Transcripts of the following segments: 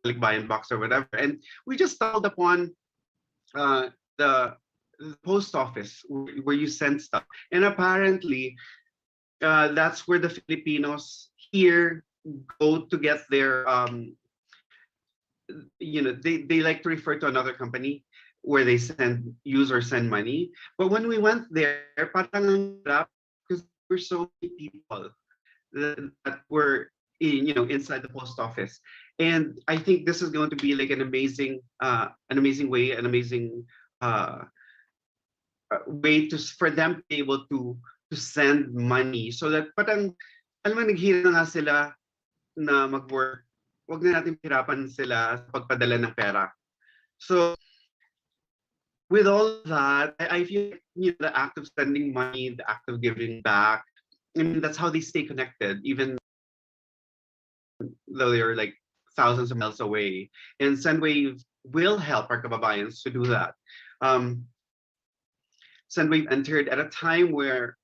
balikbayan box or whatever, and we just stumbled upon the post office where you send stuff, and apparently that's where the Filipinos here go to get their they like to refer to another company where they send money. But when we went there, parang ang hirap because there were so many people that were inside the post office. And I think this is going to be like an amazing way, an amazing uh, way for them to be able to send money so that parang alam mo naghihirap na nga sila na mag-work, wag na natin pahirapan sila sa pagpadala ng pera. So with all of that, I feel like, the act of sending money, the act of giving back, I mean, that's how they stay connected, even though they're like thousands of miles away. And Sendwave will help our kababayans to do that. Sendwave entered at a time where,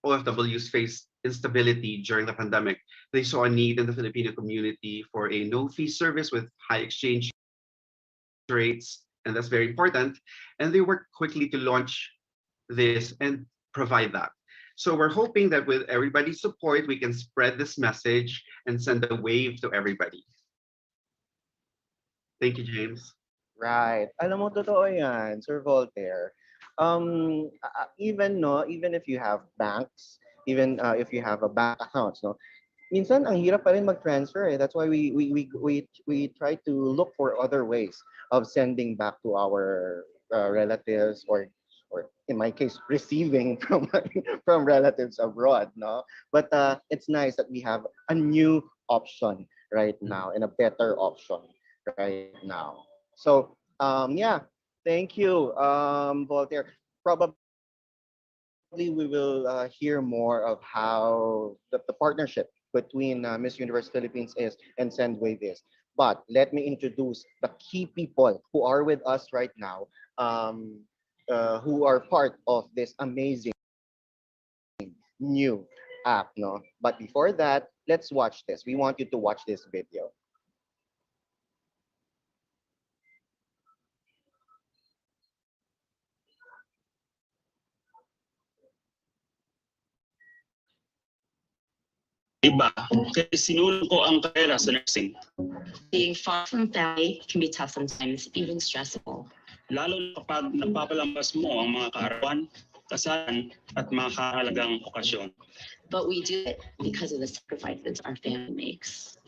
OFWs faced instability during the pandemic. They saw a need in the Filipino community for a no-fee service with high exchange rates, and that's very important. And they worked quickly to launch this and provide that. So we're hoping that with everybody's support, we can spread this message and send a wave to everybody. Thank you, James. Right. Alam mo, totoo yan, Sir Voltaire. Even if you have banks, even if you have a bank accounts, no, minsan ang hirap pa rin mag-transfer. That's why we try to look for other ways of sending back to our relatives, or in my case, receiving from from relatives abroad. No, but it's nice that we have a new option right now and a better option right now. So yeah, thank you, Voltaire. Probably we will hear more of how the partnership between Miss Universe Philippines is and Sendwave is. But let me introduce the key people who are with us right now, who are part of this amazing new app. No, but before that, let's watch this. We want you to watch this video. Iba, kaya sinulong ko ang karera sa nursing. Being far from family can be tough sometimes, even stressful. Lalo na kapag napapalambas mo ang mga kaarawan, kasalan at mga kahalagang okasyon. But we do it because of the sacrifices our family makes.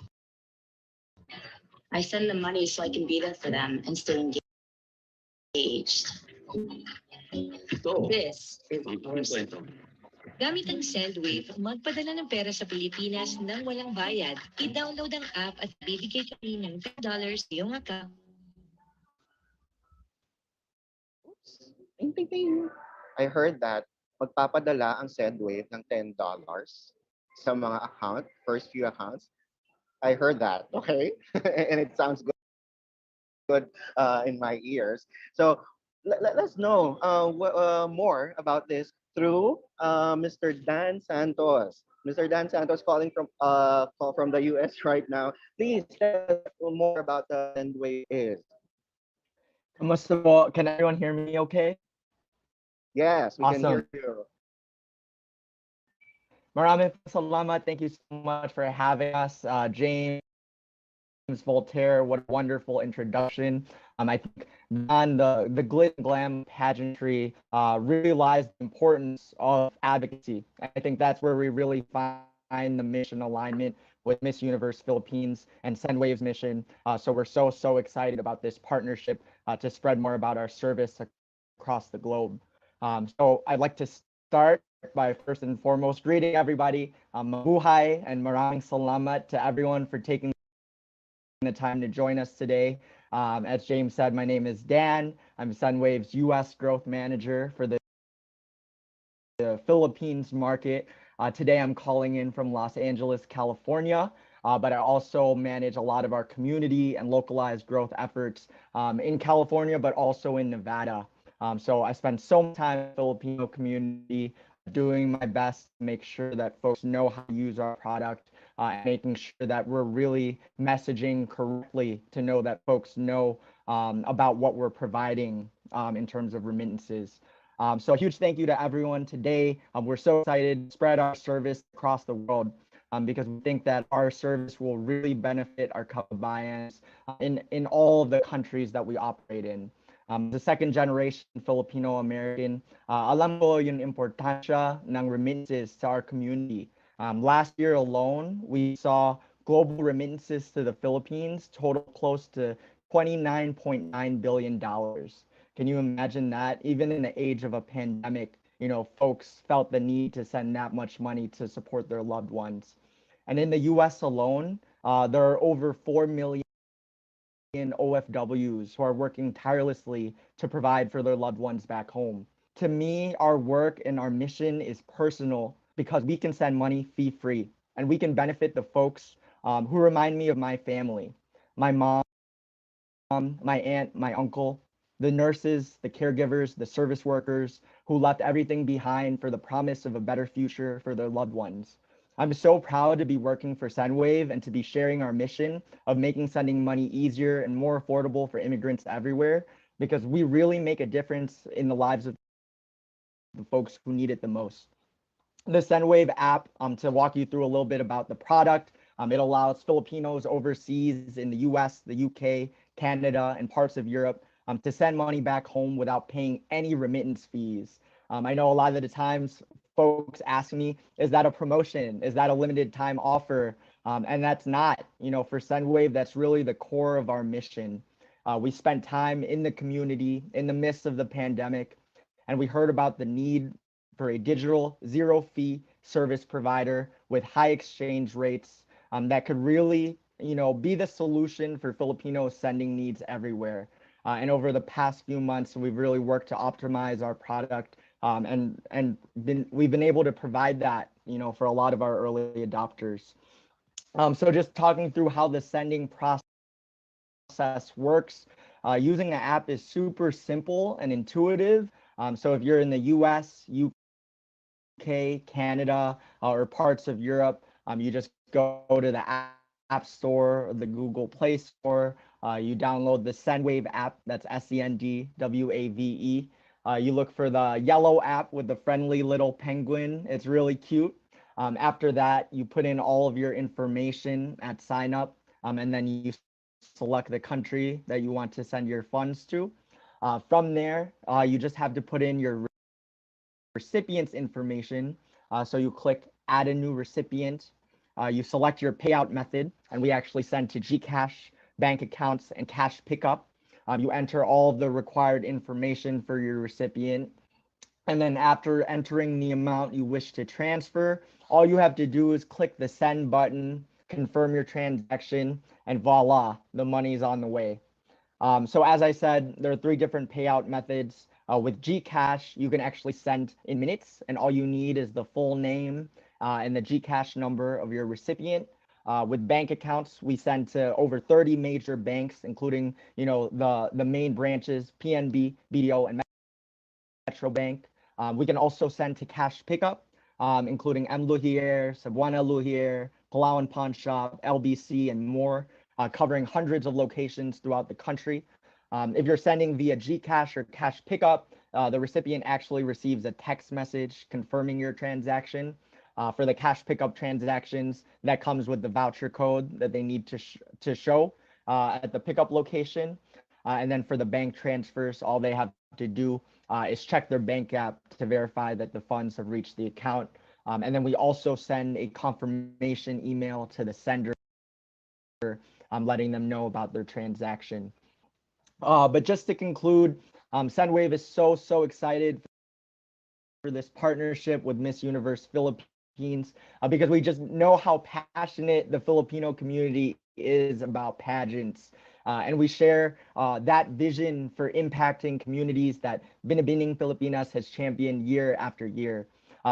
I send them money so I can be there for them and stay engaged. Ito, This is ang our kwento. Gamit ang Sendwave, magpadala ng pera sa Pilipinas nang walang bayad. I-download ang app at bibigay kami ng $10 sa iyong account. Ting, ting, ting. I heard that magpapadala ang Sendwave ng $10 sa mga account, first few accounts. I heard that, okay? And it sounds good in my ears. So let us know more about this through Mr. Dan Santos. Mr. Dan Santos calling from the US right now. Please tell us more about the Sendwave is. Kamusta po? Can everyone hear me okay? Yes, we can Awesome. hear you. Maraming salamat. Thank you so much for having us. James Voltaire, what a wonderful introduction. I think on the glit and glam pageantry realized the importance of advocacy. I think that's where we really find the mission alignment with Miss Universe Philippines and Sendwave's mission. So we're so excited about this partnership to spread more about our service across the globe. So I'd like to start by first and foremost greeting everybody. Mabuhay and maraming salamat to everyone for taking the time to join us today. As James said, my name is Dan. I'm Sendwave's US Growth Manager for the Philippines market. Today I'm calling in from Los Angeles, California, but I also manage a lot of our community and localized growth efforts in California, but also in Nevada. So I spend so much time in the Filipino community doing my best to make sure that folks know how to use our product, and making sure that we're really messaging correctly to know that folks know about what we're providing in terms of remittances. So a huge thank you to everyone today. We're so excited to spread our service across the world because we think that our service will really benefit our kababayans in all of the countries that we operate in. The second generation Filipino American, alam ko yung importansya ng remittances to our community. Last year alone, we saw global remittances to the Philippines total close to $29.9 billion. Can you imagine that? Even in the age of a pandemic, folks felt the need to send that much money to support their loved ones. And in the US alone, there are over 4 million OFWs who are working tirelessly to provide for their loved ones back home. To me, our work and our mission is personal because we can send money fee-free and we can benefit the folks who remind me of my family, my mom, my aunt, my uncle, the nurses, the caregivers, the service workers who left everything behind for the promise of a better future for their loved ones. I'm so proud to be working for Sendwave and to be sharing our mission of making sending money easier and more affordable for immigrants everywhere, because we really make a difference in the lives of the folks who need it the most. The Sendwave app, to walk you through a little bit about the product, it allows Filipinos overseas in the US, the UK, Canada, and parts of Europe to send money back home without paying any remittance fees. I know a lot of the times folks ask me, is that a promotion? Is that a limited time offer? And that's not, for Sendwave, that's really the core of our mission. We spent time in the community in the midst of the pandemic, and we heard about the need for a digital zero fee service provider with high exchange rates that could really, be the solution for Filipino sending needs everywhere. And over the past few months, we've really worked to optimize our product and we've been able to provide that, for a lot of our early adopters. So just talking through how the sending process works, using the app is super simple and intuitive. So if you're in the US, UK, Canada, or parts of Europe, you just go to the App Store or the Google Play Store. You download the Sendwave app, that's SENDWAVE. You look for the yellow app with the friendly little penguin. It's really cute. After that, you put in all of your information at sign up, and then you select the country that you want to send your funds to. From there, you just have to put in your recipient's information. So you click add a new recipient. You select your payout method, and we actually send to GCash, bank accounts, and cash pickup. You enter all of the required information for your recipient. And then after entering the amount you wish to transfer, all you have to do is click the send button, confirm your transaction, and voila, the money's on the way. So as I said, there are 3 different payout methods. With GCash, you can actually send in minutes, and all you need is the full name and the GCash number of your recipient. With bank accounts, we send to over 30 major banks, including, the main branches, PNB, BDO, and Metro Bank. We can also send to cash pickup, including M. Luhier, Cebuana Luhier, Palawan Pawn Shop, LBC, and more, covering hundreds of locations throughout the country. If you're sending via GCash or cash pickup, the recipient actually receives a text message confirming your transaction. For the cash pickup transactions, that comes with the voucher code that they need to show at the pickup location. And then for the bank transfers, all they have to do is check their bank app to verify that the funds have reached the account. And then we also send a confirmation email to the sender, letting them know about their transaction. But just to conclude, Sendwave is so excited for this partnership with Miss Universe Philippines because we just know how passionate the Filipino community is about pageants. And we share that vision for impacting communities that Binibining Pilipinas has championed year after year.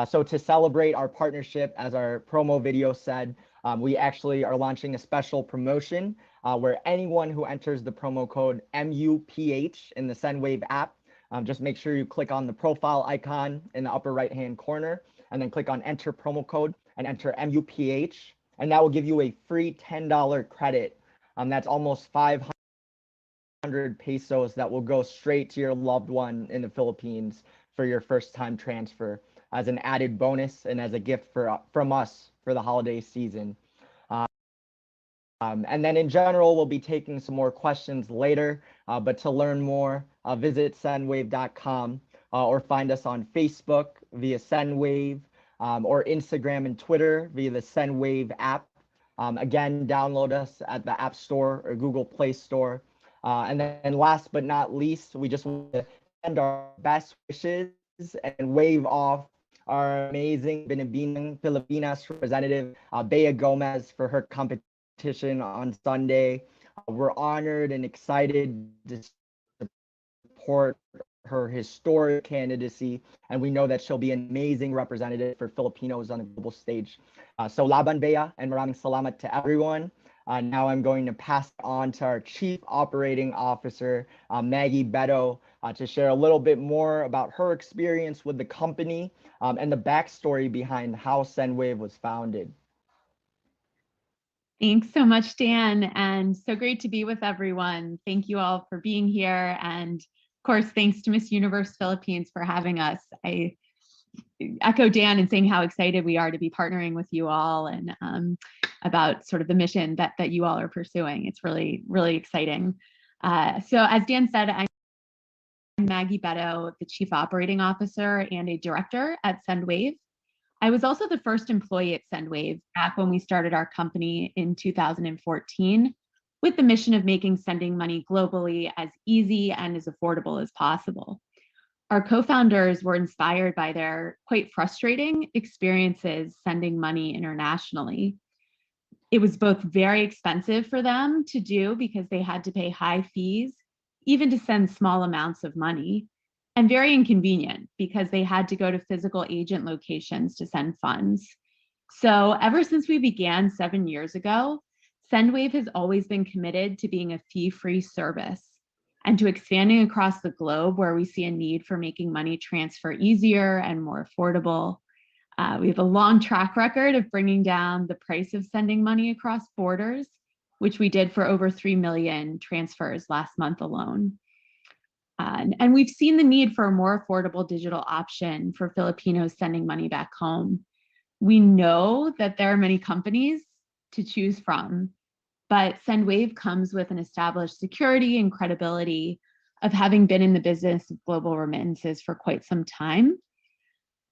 So to celebrate our partnership, as our promo video said, we actually are launching a special promotion where anyone who enters the promo code MUPH in the Sendwave app, just make sure you click on the profile icon in the upper right-hand corner and then click on enter promo code and enter MUPH. and that will give you a free $10 credit. That's almost 500 pesos that will go straight to your loved one in the Philippines for your first time transfer as an added bonus and as a gift from us for the holiday season. And then in general, we'll be taking some more questions later, but to learn more, visit sendwave.com or find us on Facebook via Sendwave or Instagram and Twitter via the Sendwave app. Again, download us at the App Store or Google Play Store. And then last but not least, we just want to send our best wishes and wave off our amazing Binibining Filipinas representative, Bea Gomez, for her competition on Sunday. We're honored and excited to support her historic candidacy, and we know that she'll be an amazing representative for Filipinos on the global stage. So laban Bea, and maraming salamat to everyone. Now I'm going to pass it on to our Chief Operating Officer, Maggie Beto, to share a little bit more about her experience with the company and the backstory behind how Sendwave was founded. Thanks so much, Dan, and so great to be with everyone. Thank you all for being here, and of course, thanks to Miss Universe Philippines for having us. I echo Dan in saying how excited we are to be partnering with you all and about sort of the mission that you all are pursuing. It's really, really exciting. So as Dan said, I'm Maggie Beto, the Chief Operating Officer and a Director at Sendwave. I was also the first employee at Sendwave back when we started our company in 2014 with the mission of making sending money globally as easy and as affordable as possible. Our co-founders were inspired by their quite frustrating experiences sending money internationally. It was both very expensive for them to do because they had to pay high fees, even to send small amounts of money, and very inconvenient because they had to go to physical agent locations to send funds. So ever since we began 7 years ago, Sendwave has always been committed to being a fee-free service and to expanding across the globe where we see a need for making money transfer easier and more affordable. We have a long track record of bringing down the price of sending money across borders, which we did for over 3 million transfers last month alone. And we've seen the need for a more affordable digital option for Filipinos sending money back home. We know that there are many companies to choose from, but Sendwave comes with an established security and credibility of having been in the business of global remittances for quite some time.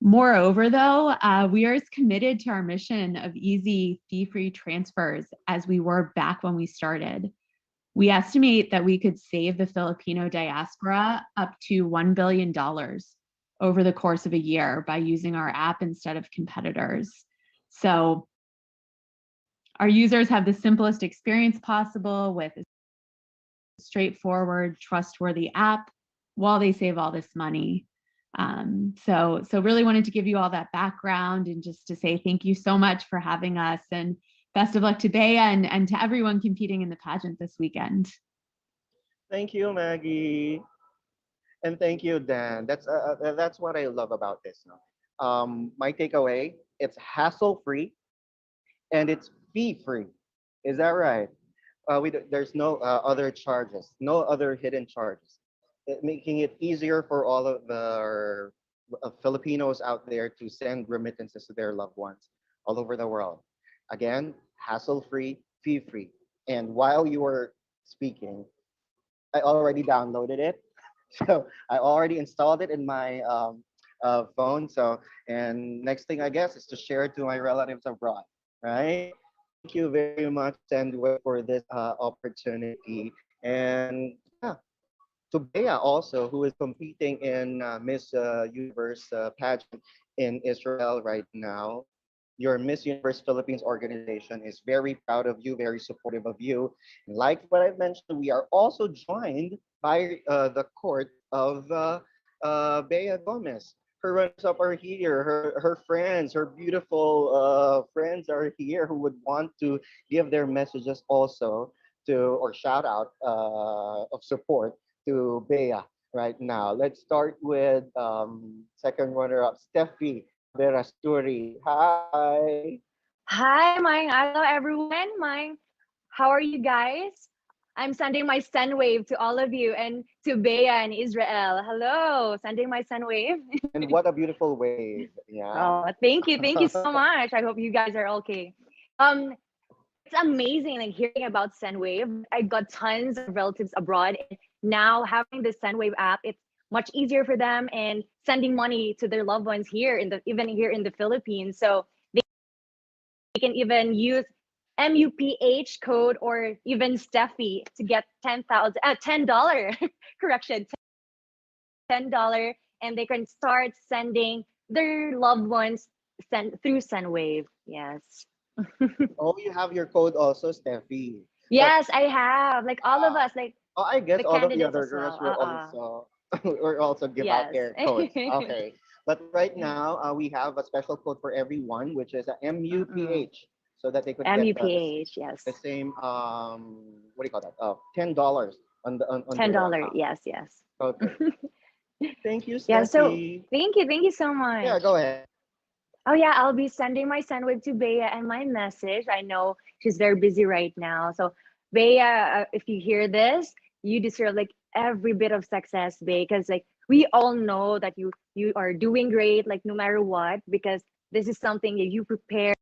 Moreover, though, we are as committed to our mission of easy fee-free transfers as we were back when we started. We estimate that we could save the Filipino diaspora up to $1 billion over the course of a year by using our app instead of competitors. So our users have the simplest experience possible with a straightforward, trustworthy app while they save all this money. So really wanted to give you all that background and just to say thank you so much for having us, and best of luck to Bea and to everyone competing in the pageant this weekend. Thank you, Maggie. And thank you, Dan. That's what I love about this. No? My takeaway, it's hassle-free and it's fee-free. Is that right? There's no other charges, no other hidden charges, making it easier for all of the Filipinos out there to send remittances to their loved ones all over the world. Again, hassle-free, fee-free. And while you were speaking, I already downloaded it. So I already installed it in my phone. So, and next thing I guess is to share it to my relatives abroad, right? Thank you very much, Sendwave, for this opportunity. And yeah, to Bea also, who is competing in Miss Universe pageant in Israel right now. Your Miss Universe Philippines organization is very proud of you, very supportive of you. And like what I mentioned, we are also joined by the court of Bea Gomez. Her runners-up are here. Her friends, her beautiful friends are here who would want to give their messages also to, or shout out of support to Bea right now. Let's start with second runner-up, Steffi Verasturi. Hi. Hi, hello everyone. How are you guys? I'm sending my Sendwave to all of you and to Bea and Israel. Hello, sending my Sendwave. And what a beautiful wave. Yeah. Oh, thank you so much. I hope you guys are okay. It's amazing like hearing about Sendwave. I got tons of relatives abroad, and now having the Sendwave app, it's much easier for them and sending money to their loved ones here in the even here in the Philippines. So they can even use MUPh code or even Steffi to get 10,000 $10 correction, $10, and they can start sending their loved ones send through Sendwave. Yes. Oh, you have your code also, Steffi. But Yes, I have. Like all of us, like oh, I guess the all of the candidates other as girls well. will also will also give out Yes. their codes. Okay. But right now, we have a special code for everyone, which is a MUPH, so that they could get MUPH, yes. the same what do you call that? $10 on their $10. Yes, yes. Okay. Thank you, Yeah, so Steffi. thank you so much. Yeah, go ahead. Oh yeah, I'll be sending my Sendwave to Bea and my message. I know she's very busy right now. So Bea, if you hear this, you deserve like every bit of success, Bea, because like we all know that you are doing great, like no matter what, because this is something that you prepared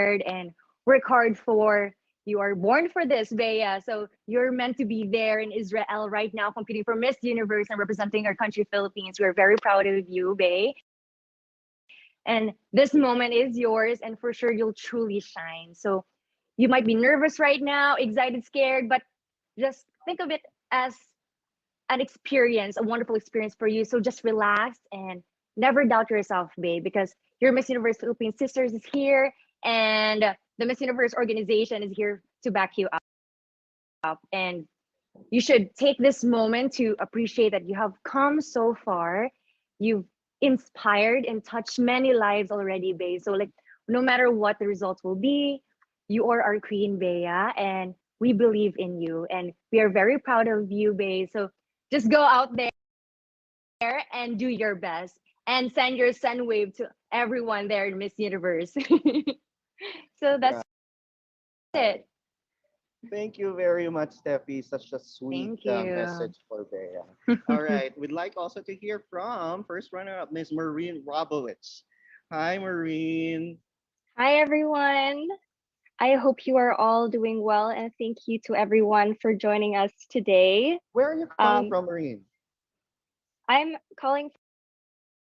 and work hard for. You are born for this, Bea. So you're meant to be there in Israel right now, competing for Miss Universe and representing our country, Philippines. We're very proud of you, Bea. And this moment is yours, and for sure you'll truly shine. So you might be nervous right now, excited, scared, but just think of it as an experience, a wonderful experience for you. So just relax and never doubt yourself, babe, because your Miss Universe Philippines Sisters is here, and the Miss Universe organization is here to back you up. And you should take this moment to appreciate that you have come so far. You've inspired and touched many lives already, Bea. So like no matter what the results will be, you are our queen, Bea, and we believe in you and we are very proud of you, Bea. So just go out there and do your best and send your sun wave to everyone there in Miss Universe. So that's it. Thank you very much, Steffi. Such a sweet Thank you. message for Bea. All right. We'd like also to hear from first runner-up, Miss Maureen Robowitz. Hi, Maureen. Hi, everyone. I hope you are all doing well, and thank you to everyone for joining us today. Where are you calling from, Maureen? I'm calling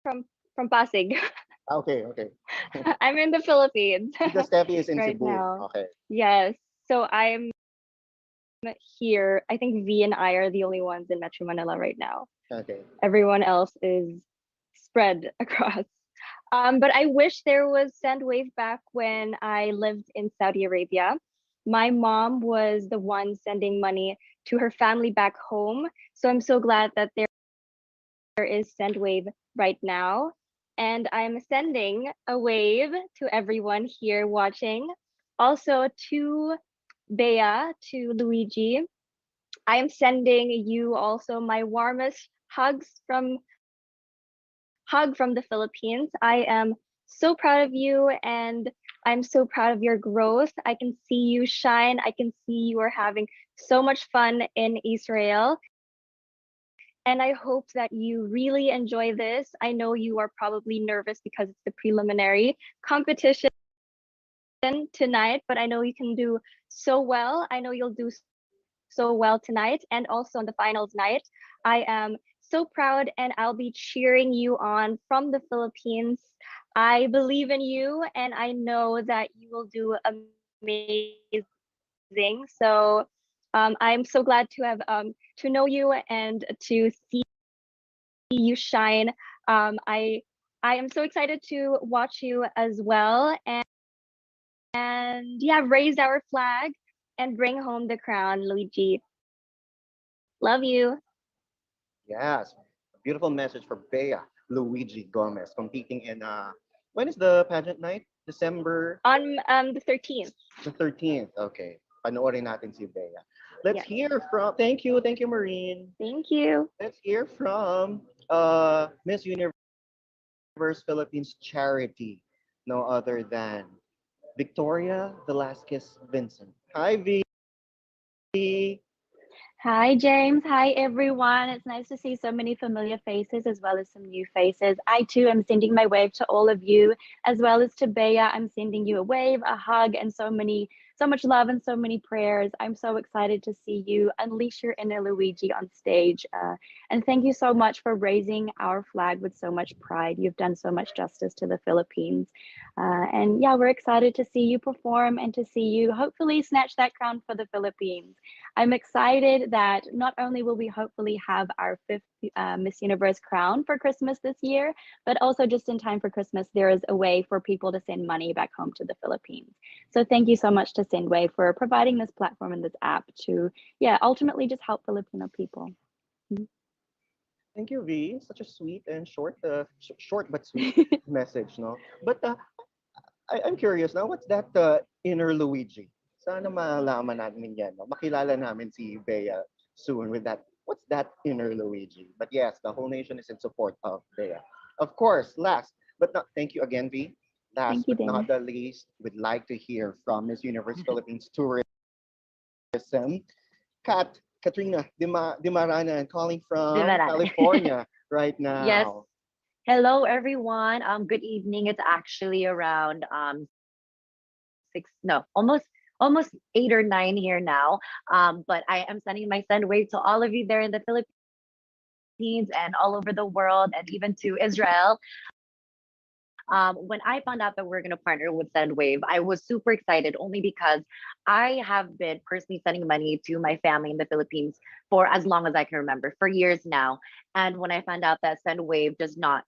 from Pasig. Okay, okay. I'm in the Philippines Because Steffi is in right Cebu. now. Okay. Yes, so I'm here. I think V and I are the only ones in Metro Manila right now. Okay. Everyone else is spread across. But I wish there was Sendwave back when I lived in Saudi Arabia. My mom was the one sending money to her family back home. So I'm so glad that there is Sendwave right now. And I'm sending a wave to everyone here watching. Also to Bea, to Luigi. I am sending you also my warmest hug from the Philippines. I am so proud of you and I'm so proud of your growth. I can see you shine. I can see you are having so much fun in Israel. And I hope that you really enjoy this. I know you are probably nervous because it's the preliminary competition tonight, but I know you can do so well. I know you'll do so well tonight and also on the finals night. I am so proud and I'll be cheering you on from the Philippines. I believe in you and I know that you will do amazing. So I'm so glad to have to know you and to see you shine. I am so excited to watch you as well and yeah, raise our flag and bring home the crown, Luigi. Love you. Yes. Beautiful message for Bea Luigi Gomez competing in when is the pageant night? December On the 13th. the 13th. Okay. Panoorin natin si Bea. Let's Yes. hear from thank you, Maureen. Thank you. Let's hear from Miss Universe Philippines charity. No other than Victoria Velasquez Vincent. Hi, V. Hi, James. Hi, everyone. It's nice to see so many familiar faces as well as some new faces. I too am sending my wave to all of you, as well as to Bea. I'm sending you a wave, a hug, and so much love and so many prayers. I'm so excited to see you unleash your inner Luigi on stage. And thank you so much for raising our flag with so much pride. You've done so much justice to the Philippines. And yeah, we're excited to see you perform and to see you hopefully snatch that crown for the Philippines. I'm excited that not only will we hopefully have our fifth Miss Universe crown for Christmas this year, but also just in time for Christmas, there is a way for people to send money back home to the Philippines. So thank you so much to Sendwave for providing this platform and this app to, yeah, ultimately just help Filipino people. Thank you, V. Such a sweet and short, short but sweet message, no? But I'm curious now, what's that inner Luigi? Sana malaman namin yan, no? Makilala namin si Bea soon with that. What's that inner Luigi? But yes, the whole nation is in support of Bea. Of course, last but not, thank you again, V. Last Thank you, but not Dana. the least, we'd like to hear from Miss Universe Philippines Tourism, Katrina Dimaranan, calling from Dimarana. California right Yes. now. Hello, everyone. Good evening. It's actually around six, no, almost 8 or 9 here now. But I am sending my send wave to all of you there in the Philippines and all over the world, and even to Israel. When I found out that we're going to partner with Sendwave, I was super excited only because I have been personally sending money to my family in the Philippines for as long as I can remember, for years now. And when I found out that Sendwave does not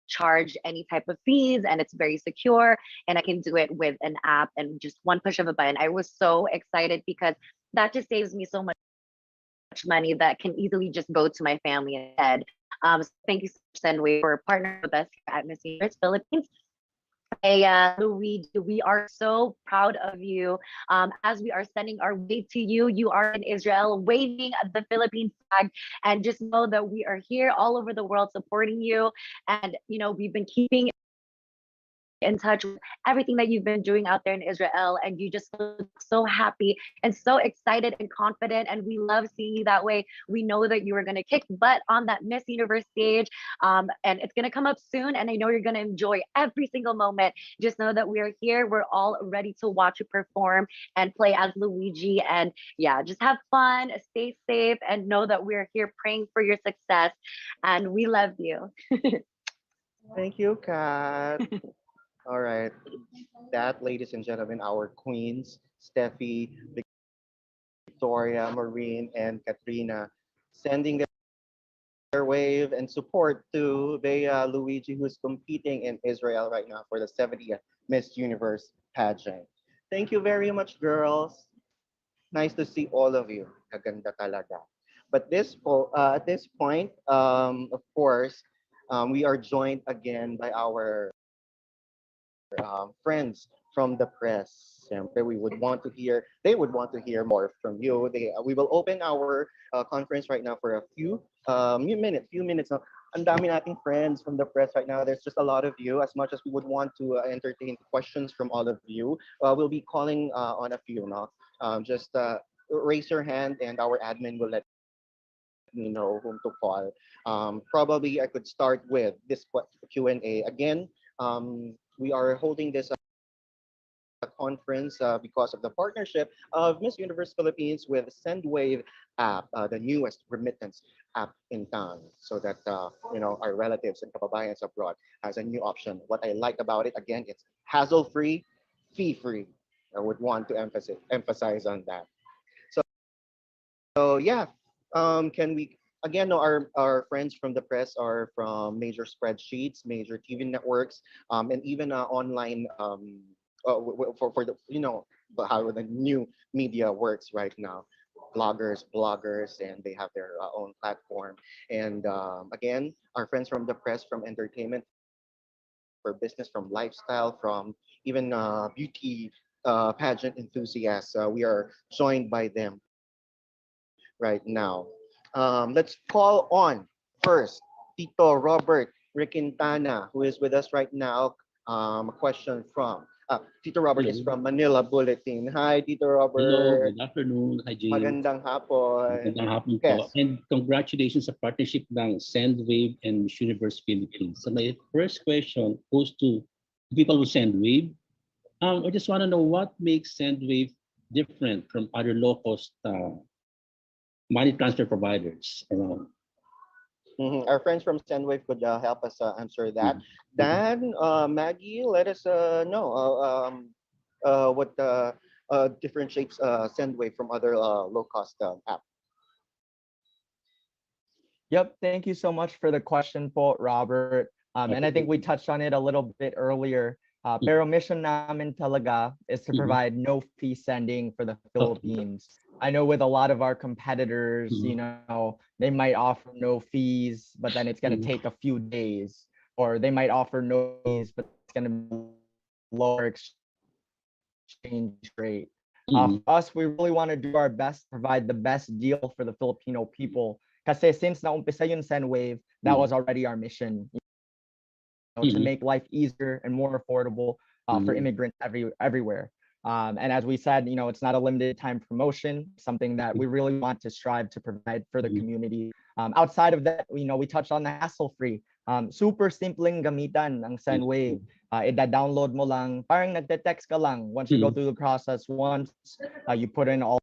charge any type of fees and it's very secure and I can do it with an app and just one push of a button, I was so excited because that just saves me so much money that can easily just go to my family instead. So thank you, Sendway, for partnering with us here at Miss Universe Philippines. Hey, Luigi, we are so proud of you. As we are sending our wave to you, you are in Israel waving the Philippine flag, and just know that we are here all over the world supporting you. And we've been keeping in touch with everything that you've been doing out there in Israel, and you just look so happy and so excited and confident. And we love seeing you that way. We know that you are going to kick butt on that Miss Universe stage, and it's going to come up soon. And I know you're going to enjoy every single moment. Just know that we are here. We're all ready to watch you perform and play as Luigi. And yeah, just have fun, stay safe, and know that we're here praying for your success. And we love you. Thank you, Kat. All right. That, ladies and gentlemen, our queens, Steffi, Victoria, Maureen, and Katrina, sending their wave and support to Bea Luigi, who's competing in Israel right now for the 70th Miss Universe pageant. Thank you very much, girls. Nice to see all of you. Kaganda talaga. But at this point, of course, we are joined again by our friends from the press. Siyempre, they would want to hear more from you. We will open our conference right now for a few minutes now. Ang dami nating friends from the press right now. There's just a lot of you. As much as we would want to entertain questions from all of you, we'll be calling on a few now. Just raise your hand and our admin will let me know whom to call. Probably I could start with this Q&A. Again, we are holding this conference because of the partnership of Miss Universe Philippines with Sendwave App, the newest remittance app in town, so that our relatives and kababayans abroad has a new option. What I like about it, again, it's hassle-free, fee-free. I would want to emphasize on that. So yeah, can we again? No, our friends from the press are from major spreadsheets, major TV networks, and even online for the how the new media works right now. Bloggers, and they have their own platform. And again, our friends from the press, from entertainment, for business, from lifestyle, from even beauty pageant enthusiasts. We are joined by them right now. Let's call on first Tito Robert Riquintana, who is with us right now, A question from Tito Robert is Hello. from Manila Bulletin. Hi, Tito Hello, Robert. good afternoon. Hi, James. Magandang hapon. Magandang hapon po. Yes. And congratulations sa partnership ng Sendwave and Miss Universe Philippines. So my first question goes to people who Sendwave. I just want to know what makes Sendwave different from other low-cost money transfer providers around. Our friends from Sendwave could help us answer that. Dan, Maggie, let us know what differentiates Sendwave from other low-cost apps. Yep, thank you so much for the question po, Robert. And I think we touched on it a little bit earlier. Pero mission namin talaga is to provide no fee sending for the Philippines. I know with a lot of our competitors, you know, they might offer no fees, but then it's going to take a few days, or they might offer no fees, but it's going to be lower exchange rate. For us, we really want to do our best to provide the best deal for the Filipino people. Kasi since naumpisa yung Sendwave, that was already our mission, you know, to make life easier and more affordable for immigrants everywhere. And as we said, you know, it's not a limited time promotion, something that we really want to strive to provide for the community. Outside of that, you know, we touched on the hassle-free. Super simpleng gamitan ng Sendwave. Ida-download mo lang, parang nagte-text ka lang. Once you go through the process, once you put in all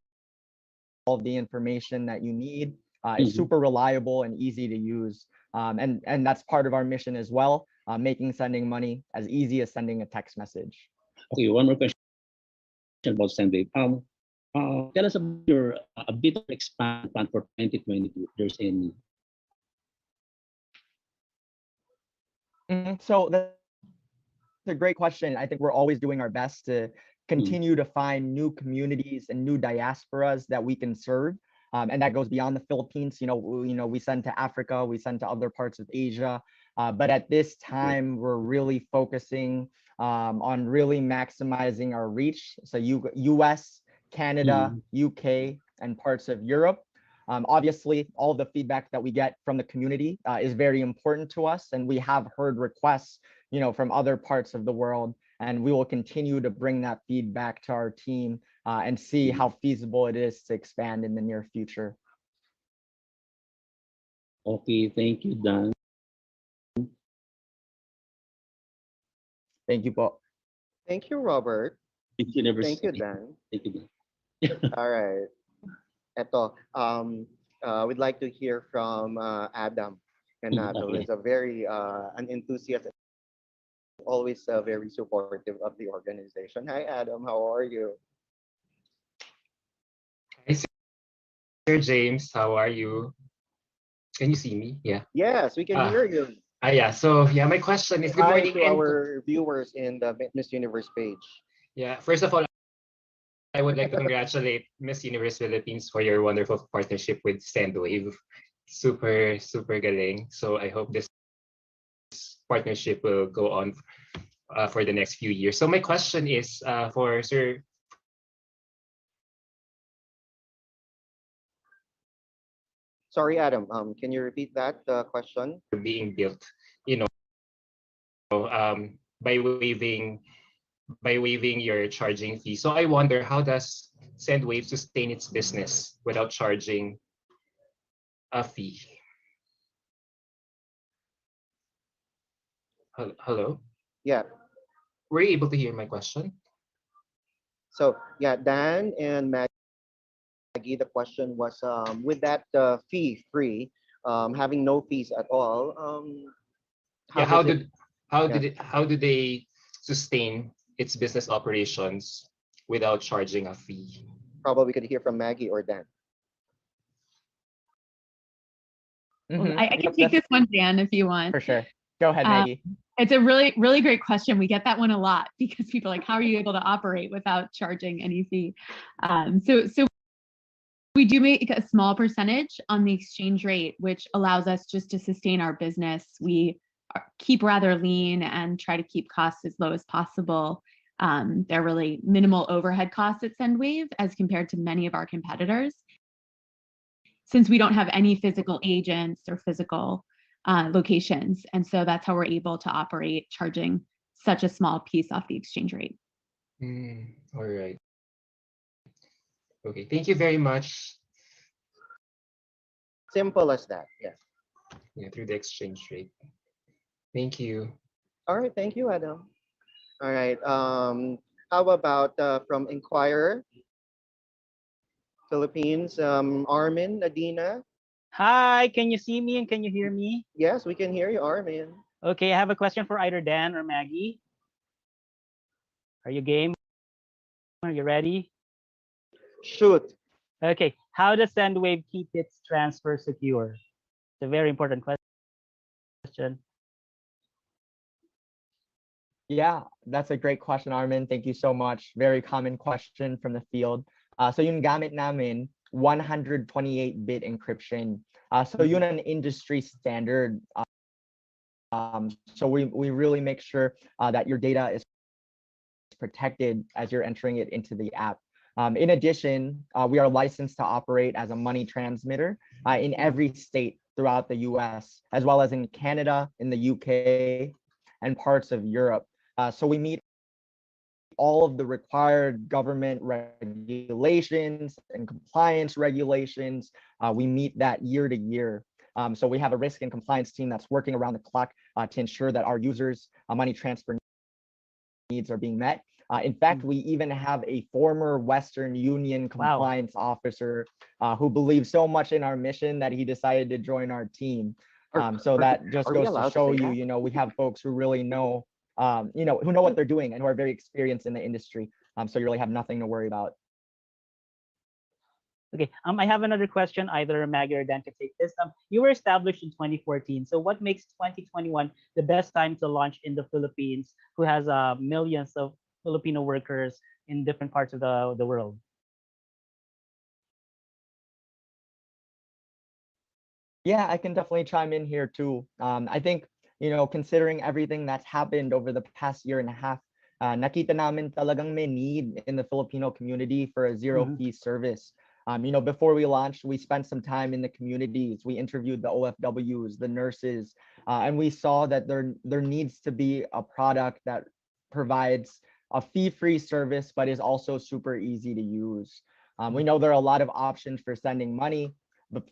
of the information that you need, it's super reliable and easy to use. And that's part of our mission as well, making sending money as easy as sending a text message. Okay, one more question about Sendwave. Tell us about your a bit of expand plan for 2022, if there's any. So that's a great question. I think we're always doing our best to continue to find new communities and new diasporas that we can serve. And that goes beyond the Philippines. You know, we send to Africa, we send to other parts of Asia. But at this time, we're really focusing on really maximizing our reach. So US, Canada, UK, and parts of Europe. Obviously, all the feedback that we get from the community is very important to us. And we have heard requests, you know, from other parts of the world. And we will continue to bring that feedback to our team and see how feasible it is to expand in the near future. Okay, thank you, Dan. Thank you, po. Thank you, Robert. Thank you, Thank you, Dan. Thank you, Dan. All right. Eto, we'd like to hear from Adam. And Adam is a very an enthusiast, always very supportive of the organization. Hi, Adam. How are you? Hi, Sir James. How are you? Can you see me? Yeah. Yes, we can hear you. Yeah. So yeah, my question is, good Hi morning to our viewers in the Miss Universe page. Yeah. First of all, I would like to congratulate Miss Universe Philippines for your wonderful partnership with Sendwave. Super, super galing. So I hope this partnership will go on for the next few years. So my question is for Sir. Sorry, Adam. Can you repeat that question? Being built, you know, by waiving your charging fee. So I wonder, how does Sendwave sustain its business without charging a fee? Hello? Yeah. Were you able to hear my question? So yeah, Dan and Maggie, the question was with that fee free, having no fees at all. How do they sustain its business operations without charging a fee? Probably we could hear from Maggie or Dan. I can take this one, Dan, if you want. For sure. Go ahead, Maggie. It's a really, really great question. We get that one a lot because people are like, how are you able to operate without charging any fee? So we do make a small percentage on the exchange rate, which allows us just to sustain our business. We keep rather lean and try to keep costs as low as possible. There are really minimal overhead costs at Sendwave as compared to many of our competitors, since we don't have any physical agents or physical locations. And so that's how we're able to operate, charging such a small piece off the exchange rate. All right. Okay, thank you very much. Simple as that. Yeah. Yeah, through the exchange rate. Thank you. All right. Thank you, Adam. All right. How about from Inquirer Philippines? Armin, Adina. Hi, can you see me and can you hear me? Yes, we can hear you, Armin. Okay, I have a question for either Dan or Maggie. Are you game? Are you ready? Shoot. Okay, how does Sendwave keep its transfer secure? It's a very important question. Yeah, that's a great question, Armin. Thank you so much. Very common question from the field. So yung gamit namin, 128-bit encryption. So yun an industry standard. So we really make sure that your data is protected as you're entering it into the app. In addition, we are licensed to operate as a money transmitter in every state throughout the US, as well as in Canada, in the UK, and parts of Europe. So we meet all of the required government regulations and compliance regulations. We meet that year to year. So we have a risk and compliance team that's working around the clock to ensure that our users' money transfer needs are being met. In fact, we even have a former Western Union compliance officer who believes so much in our mission that he decided to join our team. So that just goes to show you, you know, we have folks who really know, you know, who know what they're doing and who are very experienced in the industry. So you really have nothing to worry about. Okay, I have another question. Either Maggie or Dan can take this. You were established in 2014. So what makes 2021 the best time to launch in the Philippines, who has millions of Filipino workers in different parts of the world? Yeah, I can definitely chime in here too. I think, you know, considering everything that's happened over the past year and a half, nakita namin talagang may need in the Filipino community for a zero-fee service. You know, before we launched, we spent some time in the communities. We interviewed the OFWs, the nurses, and we saw that there needs to be a product that provides a fee-free service, but is also super easy to use. We know there are a lot of options for sending money, but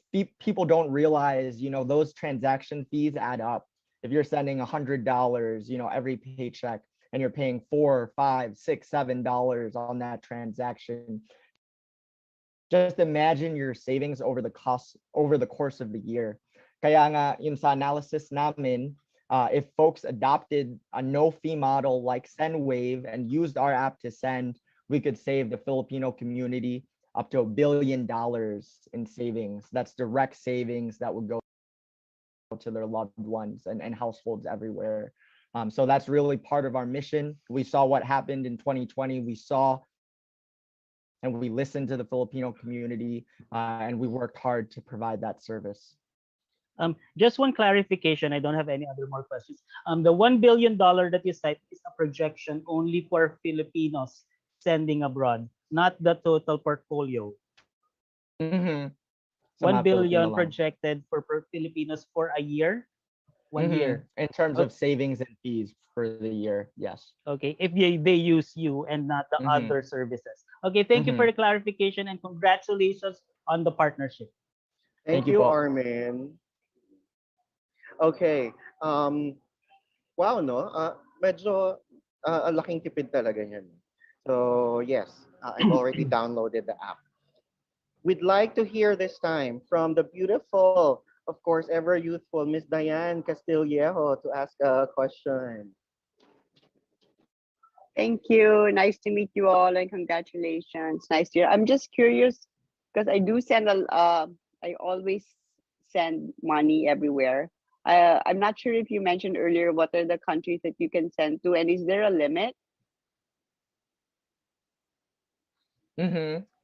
people don't realize, you know, those transaction fees add up. If you're sending $100, you know, every paycheck, and you're paying $4, $5, $6, $7 on that transaction, just imagine your savings over the course of the year. Kaya nga, yun sa analysis namin, if folks adopted a no-fee model like Sendwave and used our app to send, we could save the Filipino community up to $1 billion in savings. That's direct savings that would go to their loved ones and households everywhere. So that's really part of our mission. We saw what happened in 2020. We saw and we listened to the Filipino community, and we worked hard to provide that service. Just one clarification. I don't have any other more questions. The $1 billion that you cite is a projection only for Filipinos sending abroad, not the total portfolio. Mm-hmm. 1 billion projected for Filipinos for a year. 1 year. In terms of savings and fees for the year, yes. Okay, if they use you and not the other services. Okay, thank you for the clarification and congratulations on the partnership. Thank you, Armin. Okay. Wow, no? Medyo laking tipid talaga yan. So, yes, I've already downloaded the app. We'd like to hear this time from the beautiful, of course, ever youthful Miss Diane Castillejo to ask a question. Thank you. Nice to meet you all and congratulations. Nice to hear. I'm just curious because I do send I always send money everywhere. I'm not sure if you mentioned earlier what are the countries that you can send to, and is there a limit?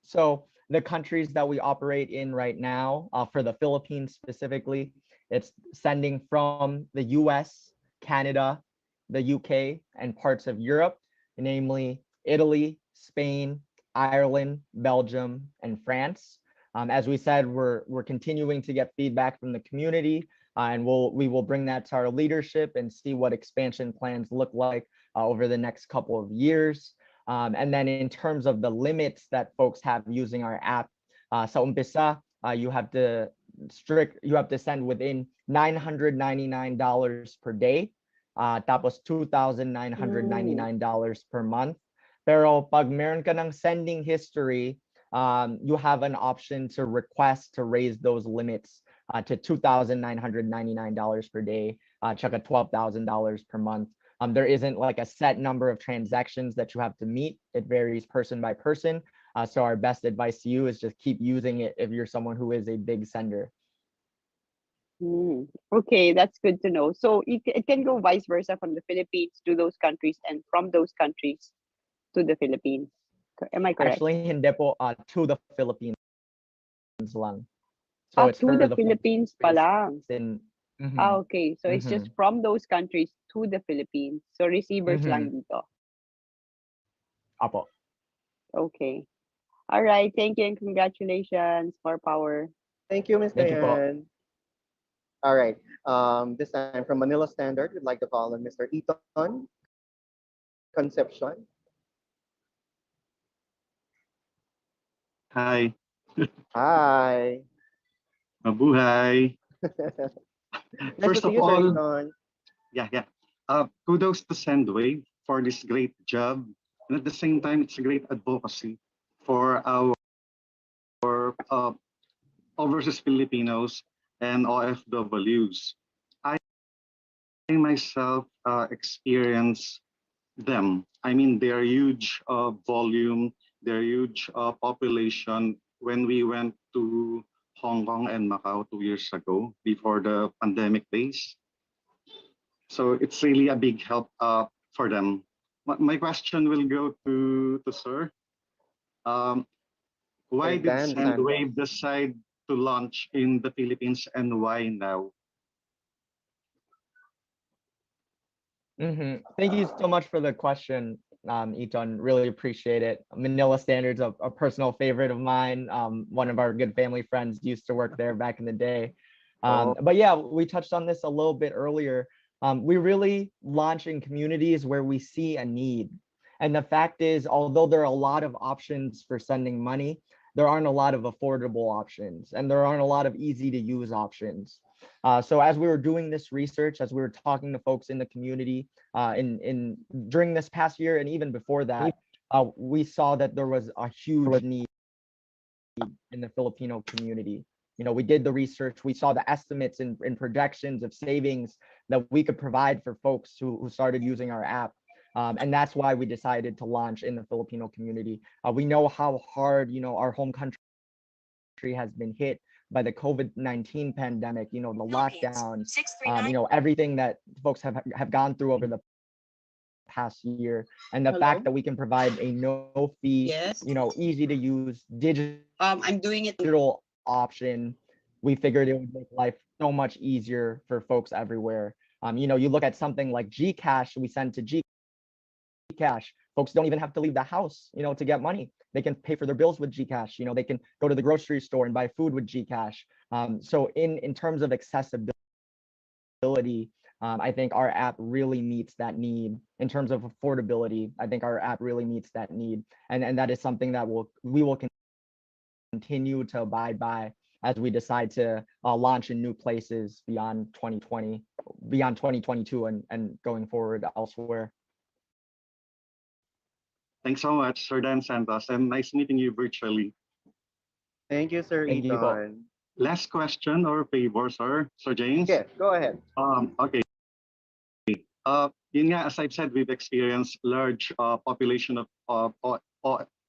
So the countries that we operate in right now, for the Philippines specifically, it's sending from the US, Canada, the UK, and parts of Europe, namely Italy, Spain, Ireland, Belgium, and France. As we said, we're continuing to get feedback from the community. And we will bring that to our leadership and see what expansion plans look like over the next couple of years. And then in terms of the limits that folks have using our app, sa umpisa, you have to send within $999 per day, tapos $2,999 per month. Pero pag meron ka ng sending history, you have an option to request to raise those limits to $2,999 per day, tsaka $12,000 per month. There isn't like a set number of transactions that you have to meet. It varies person by person. So our best advice to you is just keep using it if you're someone who is a big sender. Okay, that's good to know. So it can go vice versa from the Philippines to those countries and from those countries to the Philippines. Am I correct? Actually, hindi po to the Philippines lang. So it's to for the Philippines pa lang. Okay. So it's just from those countries to the Philippines. So receivers lang dito. Apo. Okay. All right. Thank you and congratulations. More power. Thank you, Ms. Thank you po. Diane. All right. This time from Manila Standard, we'd like to call on Mr. Eton Concepcion. Hi. Hi. Mabuhay. Nice First to of see you, Sir all, Eton. yeah. Kudos to Sendwave for this great job. And at the same time, it's a great advocacy for our overseas Filipinos and OFWs. I myself experience them. I mean, their huge volume, their huge population when we went to Hong Kong and Macau 2 years ago before the pandemic days. So it's really a big help for them. My question will go to Sir. Why did Sendwave decide to launch in the Philippines and why now? Thank you so much for the question, Eton. Really appreciate it. Manila Standard's a personal favorite of mine. One of our good family friends used to work there back in the day. But yeah, we touched on this a little bit earlier. We really launch in communities where we see a need. And the fact is, although there are a lot of options for sending money, there aren't a lot of affordable options and there aren't a lot of easy to use options. So as we were doing this research, as we were talking to folks in the community during this past year and even before that, we saw that there was a huge need in the Filipino community. You know, we did the research, we saw the estimates and projections of savings that we could provide for folks who started using our app. And that's why we decided to launch in the Filipino community. We know how hard, you know, our home country has been hit by the COVID-19 pandemic, you know, the lockdowns, you know, everything that folks have gone through over the past year. And the fact that we can provide a no fee, you know, easy to use digital option, we figured it would make life so much easier for folks everywhere. You know, you look at something like Gcash, we send to Gcash. Folks don't even have to leave the house, you know, to get money. They can pay for their bills with Gcash. You know, they can go to the grocery store and buy food with Gcash. So in terms of accessibility, I think our app really meets that need. In terms of affordability, I think our app really meets that need. And that is something that we will continue to abide by as we decide to launch in new places beyond 2020, beyond 2022 and going forward elsewhere. Thanks so much, Sir Dan Santos, and nice meeting you virtually. Thank you, Sir Eton. Last question or favor, Sir James? Yes, go ahead. Okay. Yun nga, as I've said, we've experienced large population of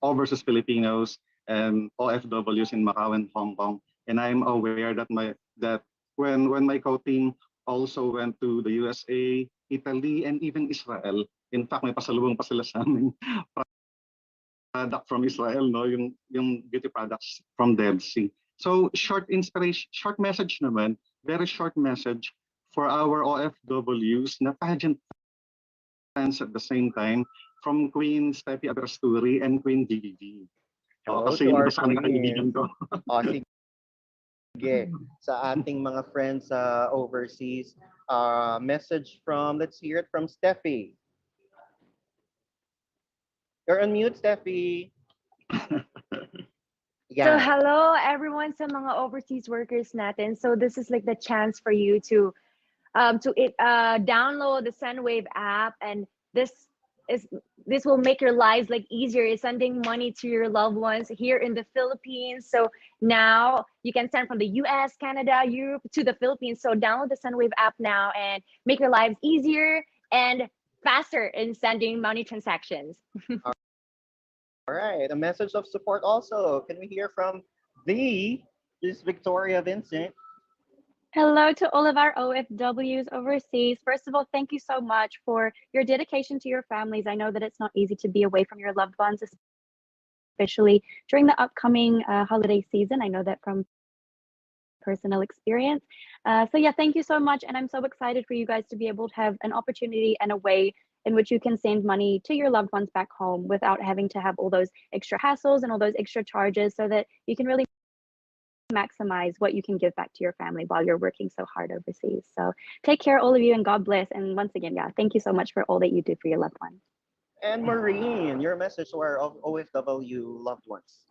overseas Filipinos and OFWs in Macau and Hong Kong, and I'm aware that when my co-team also went to the USA, Italy, and even Israel. In fact, may pasalubong pa sila sa amin product from Israel, no, yung beauty products from Dead Sea. So short message naman, very short message for our OFWs na pageant fans at the same time from Queen Steffi Aberasturi and Queen DDD. Hello to our queen. sa ating mga friends overseas. Message from, let's hear it from Steffi. You're on mute, Steffi. So Yeah. hello everyone sa mga overseas workers natin. So this is like the chance for you to download the Sendwave app, and is this will make your lives like easier sending money to your loved ones here in the Philippines. So now you can send from the US, Canada, Europe to the Philippines. So download the Sendwave app now and make your lives easier and faster in sending money transactions. All right. A message of support also. Can we hear from this Victoria Vincent? Hello to all of our OFWs overseas. First of all, thank you so much for your dedication to your families. I know that it's not easy to be away from your loved ones, especially during the upcoming holiday season. I know that from personal experience. So yeah, thank you so much. And I'm so excited for you guys to be able to have an opportunity and a way in which you can send money to your loved ones back home without having to have all those extra hassles and all those extra charges, so that you can really maximize what you can give back to your family while you're working so hard overseas. So take care, all of you, and God bless. And once again, yeah, thank you so much for all that you do for your loved ones. And Maureen, your message to our OFW loved ones.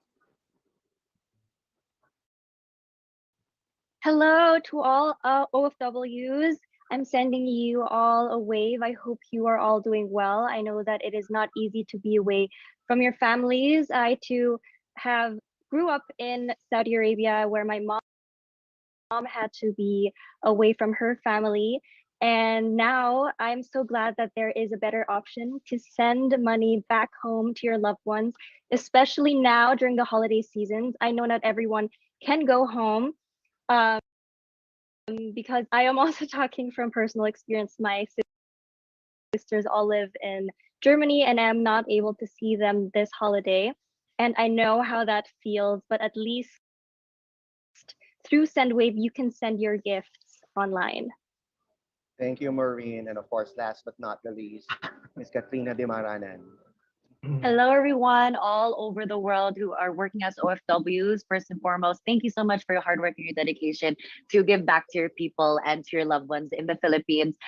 Hello to all OFWs. I'm sending you all a wave. I hope you are all doing well. I know that it is not easy to be away from your families. I too grew up in Saudi Arabia, where my mom had to be away from her family. And now I'm so glad that there is a better option to send money back home to your loved ones, especially now during the holiday seasons. I know not everyone can go home. Because I am also talking from personal experience. My sisters all live in Germany, and I'm not able to see them this holiday. And I know how that feels, but at least through Sendwave, you can send your gifts online. Thank you, Maureen. And of course, last but not the least, Ms. Katrina Dimaranan. Hello, everyone all over the world who are working as OFWs. First and foremost, thank you so much for your hard work and your dedication to give back to your people and to your loved ones in the Philippines.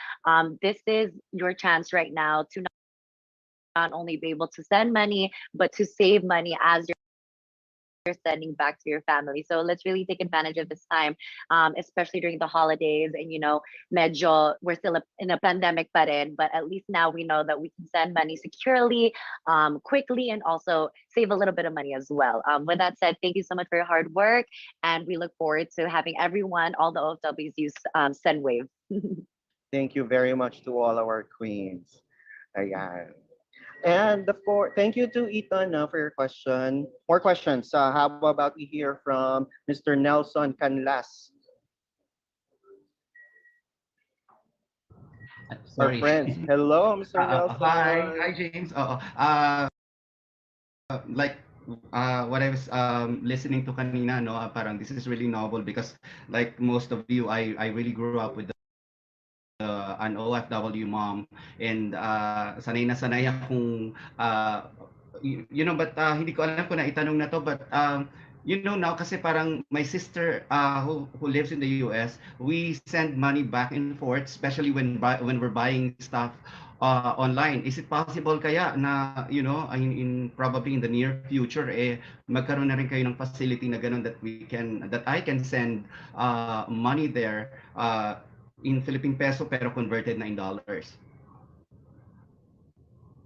This is your chance right now to not only be able to send money, but to save money as you're sending back to your family. So let's really take advantage of this time, especially during the holidays. And medyo we're still in a pandemic pa rin, but at least now we know that we can send money securely, quickly, and also save a little bit of money as well. With that said, thank you so much for your hard work, and we look forward to having everyone, all the OFWs, use Sendwave. Thank you very much to all our queens. Ayan. And of course, thank you to Ethan for your question. More questions. How about we hear from Mr. Nelson Canlas? Sorry. Our friends. Hello, Mr. Nelson. Hi, James. Like what I was listening to kanina, no, parang this is really novel because like most of you, I really grew up with an OFW mom, and sanay na sanay akong but hindi ko alam kung naitanong na to, but now kasi parang my sister who lives in the US, we send money back and forth, especially when we're buying stuff online. Is it possible kaya na in probably in the near future magkaroon na rin kayo ng facility na ganun that I can send money there in Philippine peso pero converted na in dollars?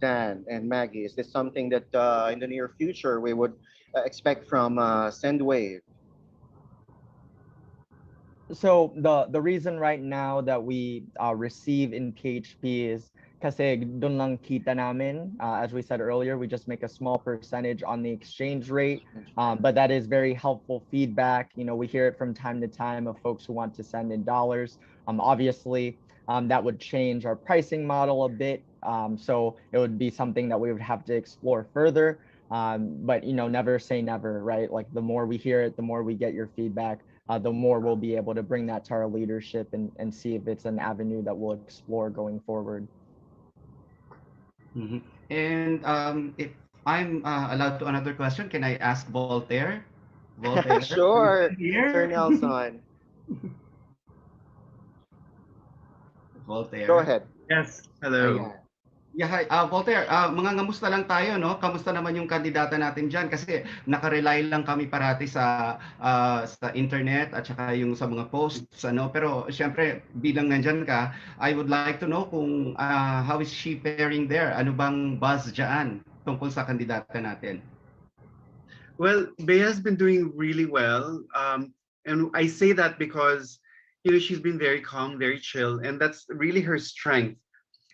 Dan and Maggie, is this something that in the near future we would expect from Sendwave? So the reason right now that we receive in PHP is kasi dun lang kita namin. As we said earlier, we just make a small percentage on the exchange rate, but that is very helpful feedback. We hear it from time to time of folks who want to send in dollars. Obviously, that would change our pricing model a bit. So it would be something that we would have to explore further. But never say never, right? Like the more we hear it, the more we get your feedback, the more we'll be able to bring that to our leadership and see if it's an avenue that we'll explore going forward. Mm-hmm. And if I'm allowed to another question, can I ask Voltaire? Voltaire, Sure, here. Sir Nelson. Voltaire. Go ahead. Yes. Hello. Ayan. Yeah, hi. Voltaire, mga ngamusta lang tayo, no? Kamusta naman yung kandidata natin dyan? Kasi nakarely lang kami parati sa internet at saka yung sa mga posts, ano? Pero syempre, bilang nandyan ka, I would like to know kung how is she faring there? Ano bang buzz dyan tungkol sa kandidata natin? Well, Bea's been doing really well. And I say that because, she's been very calm, very chill, and that's really her strength.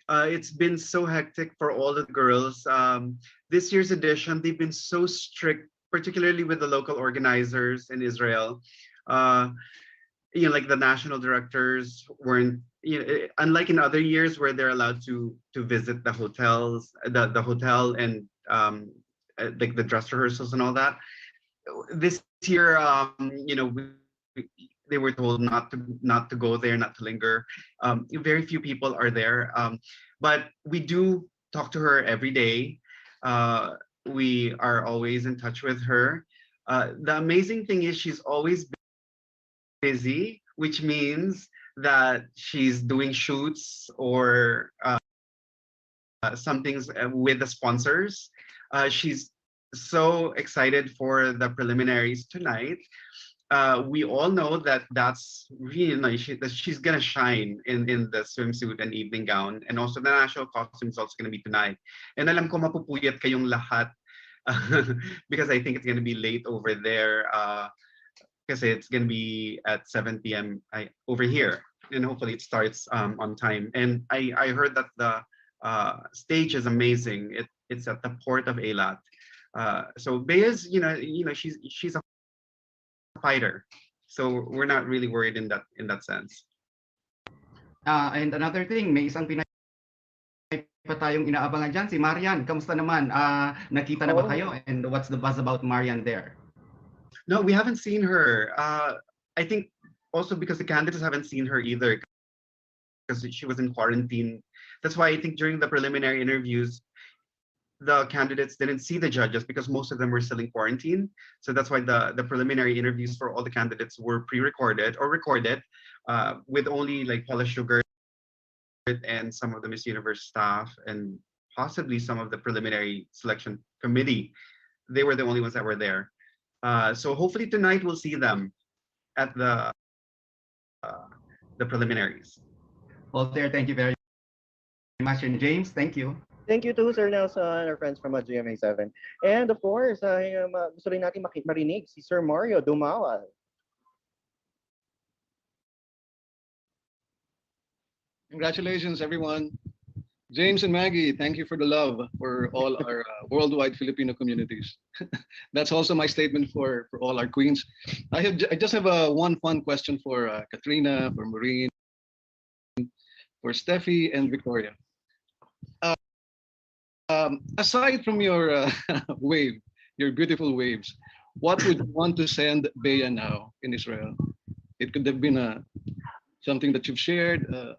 It's been so hectic for all the girls. This year's edition, they've been so strict, particularly with the local organizers in Israel. Uh, like the national directors weren't, unlike in other years where they're allowed to visit the hotels, the hotel and like the dress rehearsals and all that. This year, they were told not to go there, not to linger. Very few people are there, but we do talk to her every day. We are always in touch with her. The amazing thing is she's always busy, which means that she's doing shoots or some things with the sponsors. She's so excited for the preliminaries tonight. We all know that that's really nice. That she's gonna shine in the swimsuit and evening gown, and also the national costume is also gonna be tonight. And alam ko mapupuyat kayong lahat because I think it's gonna be late over there. Because it's gonna be at 7 p.m. Over here, and hopefully it starts on time. And I heard that the stage is amazing. It's at the port of Eilat. So Bea's, she's a fighter, so we're not really worried in that sense. And another thing, may isang Pinay pa tayong inaabangan dyan, si Marian. Kamusta naman? Nakita na ba kayo? And what's the buzz about Marian there? No, we haven't seen her. I think also because the candidates haven't seen her either because she was in quarantine. That's why I think during the preliminary interviews, the candidates didn't see the judges because most of them were still in quarantine. So that's why the preliminary interviews for all the candidates were pre-recorded or recorded with only like Paula Sugar and some of the Miss Universe staff and possibly some of the preliminary selection committee. They were the only ones that were there. So hopefully tonight we'll see them at the preliminaries. Well, there, thank you very much. And James, thank you. Thank you to Sir Nelson, our friends from GMA7. And of course, gusto rin natin marinig si Sir Mario Dumawal. Congratulations, everyone. James and Maggie, thank you for the love for all our worldwide Filipino communities. That's also my statement for all our queens. I just have one fun question for Katrina, for Maureen, for Steffi and Victoria. Aside from your wave, your beautiful waves, what would you want to send Bea now in Israel? It could have been something that you've shared, a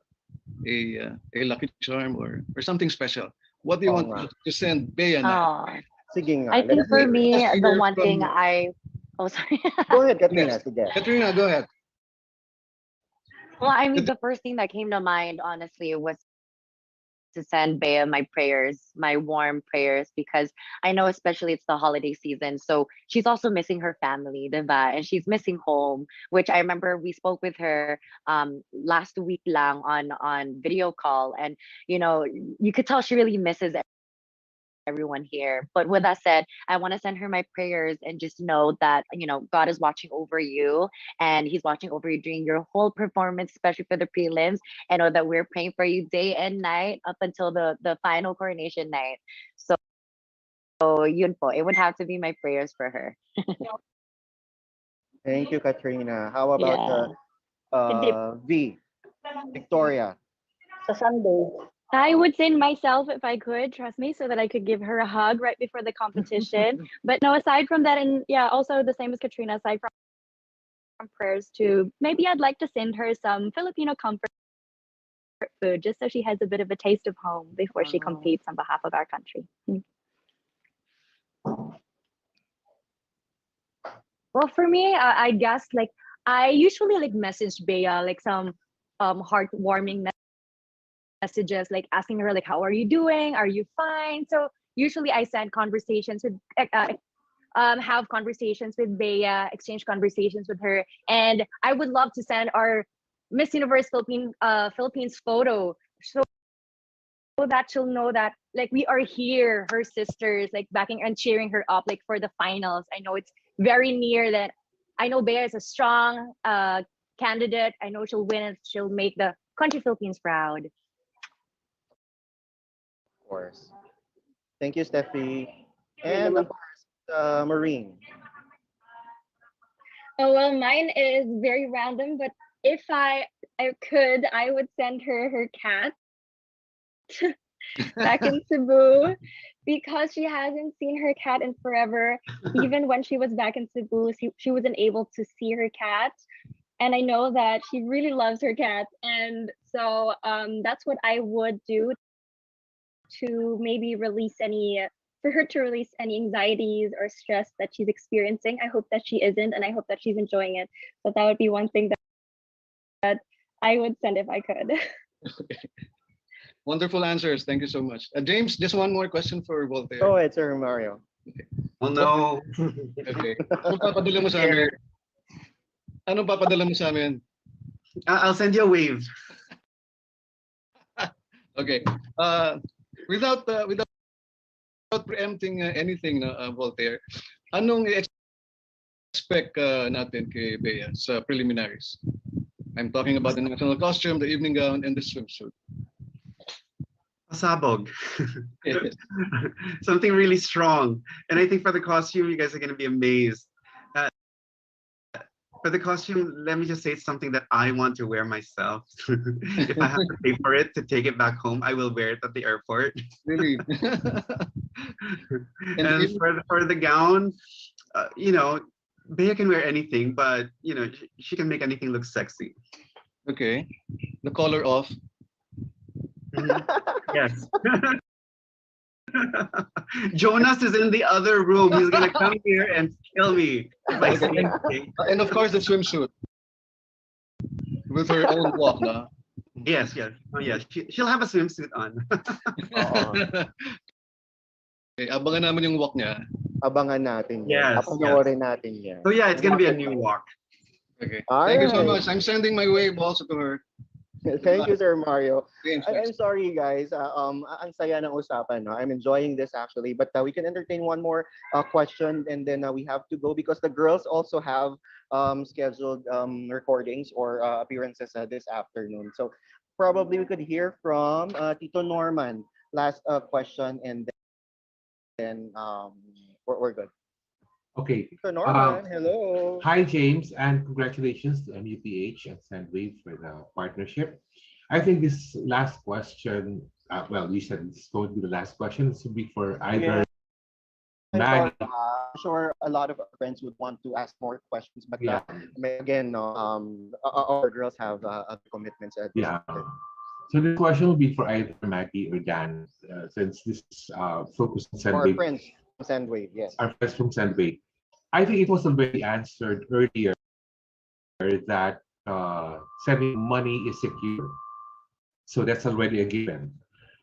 lucky charm or something special. What do you want to send Bea now? I think for me, the one thing sorry. Go ahead, Katrina. Katrina, go ahead. Well, I mean, the first thing that came to mind, honestly, was to send Bea my prayers, my warm prayers, because I know especially it's the holiday season. So she's also missing her family, diba? And she's missing home, which I remember we spoke with her last week lang on video call. And, you could tell she really misses everyone here. But with that said, I want to send her my prayers and just know that, God is watching over you and he's watching over you during your whole performance, especially for the prelims. I know that we're praying for you day and night up until the final coronation night. So yun po, it would have to be my prayers for her. Thank you, Katrina. How about Victoria? Sa Sunday. I would send myself if I could, trust me, so that I could give her a hug right before the competition. But no, aside from that, and also the same as Katrina, aside from prayers to, maybe I'd like to send her some Filipino comfort food, just so she has a bit of a taste of home before she competes on behalf of our country. Well, for me, I guess like I usually like message Bea like some heartwarming messages, like asking her like, "How are you doing? Are you fine?" So usually I send conversations with have conversations with Bea, exchange conversations with her, and I would love to send our Miss Universe Philippines photo so that she'll know that like we are here, her sisters, like backing and cheering her up like for the finals. I know it's very near that. I know Bea is a strong candidate. I know she'll win and she'll make the country Philippines proud. Of course. Thank you, Steffi. Yun And of naman. course, Marine. Oh well, mine is very random, but if I could, I would send her her cat back in Cebu because she hasn't seen her cat in forever. Even when she was back in Cebu, she wasn't able to see her cat. And I know that she really loves her cat. And so that's what I would do to maybe release any, for her to release any anxieties or stress that she's experiencing. I hope that she isn't, and I hope that she's enjoying it. So that would be one thing that I would send if I could. Wonderful answers. Thank you so much. James, just one more question for Voltaire. Go ahead, Sir Mario. Oh no. Okay. Anong papadala mo sa amin? Anong papadala mo sa amin? I'll send you a wave. Okay. Without preempting anything, Voltaire, anong expect natin kay Bea sa preliminaries? I'm talking about the national costume, the evening gown, and the swimsuit. Pasabog. Something really strong. And I think for the costume, you guys are going to be amazed. For the costume, let me just say it's something that I want to wear myself. If I have to pay for it to take it back home, I will wear it at the airport. Really? And for the gown, you know, Bea can wear anything, but you know, she can make anything look sexy. Okay. The color of? Yes. Jonas is in the other room. He's gonna come here and kill me. And of course the swimsuit. With her own walk, na? Yes, yes. Oh, yes. She'll have a swimsuit on. Okay, abangan naman yung walk niya. Abangan natin yan. Yes, Papanoorin natin yan. So yeah, it's gonna be a new walk. Okay. All Thank you so right. much. I'm sending my wave also to her. Thank you, Sir Mario. James, I'm sorry, guys. Ang saya ng usapan. No? I'm enjoying this actually, but we can entertain one more question, and then we have to go because the girls also have scheduled recordings or appearances this afternoon. So probably we could hear from Tito Norman. Last question, and then we're good. Okay. Tito Norman, hello. Hi, James, and congratulations to MUPh and Sendwave for the partnership. I think this last question, well, you said it's going to be the last question. This will be for either I'm sure a lot of our friends would want to ask more questions, but again, our girls have other commitments. So the question will be for either Maggie or Dan, since this is focused on Sendwave. Our friends from Sendwave, yes. Our friends from Sendwave. I think it was already answered earlier that sending money is secure. So that's already a given.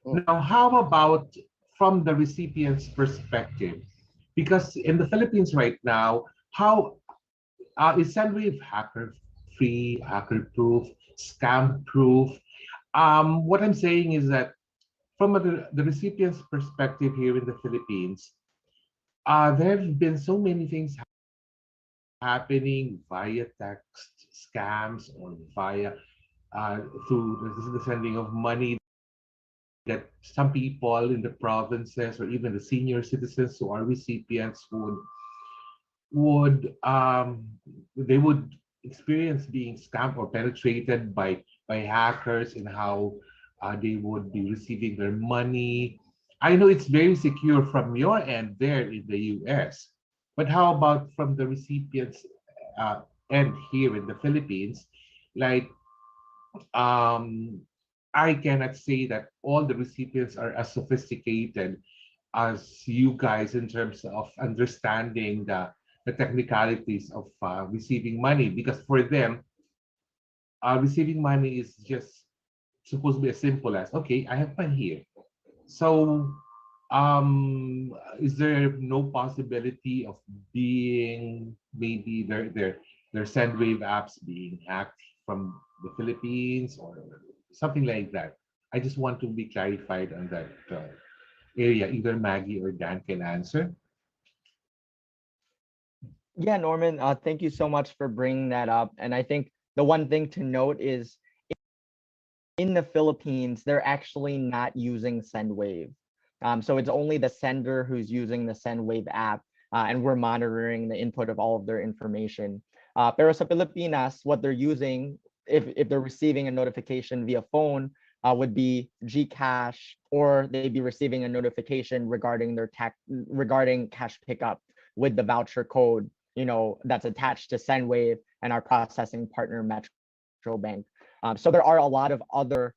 Now, how about from the recipient's perspective? Because in the Philippines right now, how is Sendwave hacker-free, hacker-proof, scam-proof? What I'm saying is that from the recipient's perspective here in the Philippines, there have been so many things happening via text scams or via through the sending of money, that some people in the provinces or even the senior citizens who are recipients would experience being scammed or penetrated by hackers, and how they would be receiving their money. I know it's very secure from your end there in the US, but how about from the recipients end here in the Philippines? Like, I cannot say that all the recipients are as sophisticated as you guys in terms of understanding the technicalities of receiving money, because for them, receiving money is just supposed to be as simple as, okay, I have money here. So, is there no possibility of being maybe their Sendwave apps being hacked from the Philippines or something like that? I just want to be clarified on that area. Either Maggie or Dan can answer. Yeah, Norman, thank you so much for bringing that up. And I think the one thing to note is in the Philippines, they're actually not using Sendwave. So it's only the sender who's using the Sendwave app, and we're monitoring the input of all of their information. Pero sa Pilipinas, what they're using, if they're receiving a notification via phone, would be GCash, or they'd be receiving a notification regarding regarding cash pickup with the voucher code, that's attached to Sendwave and our processing partner Metro Bank. So there are a lot of other,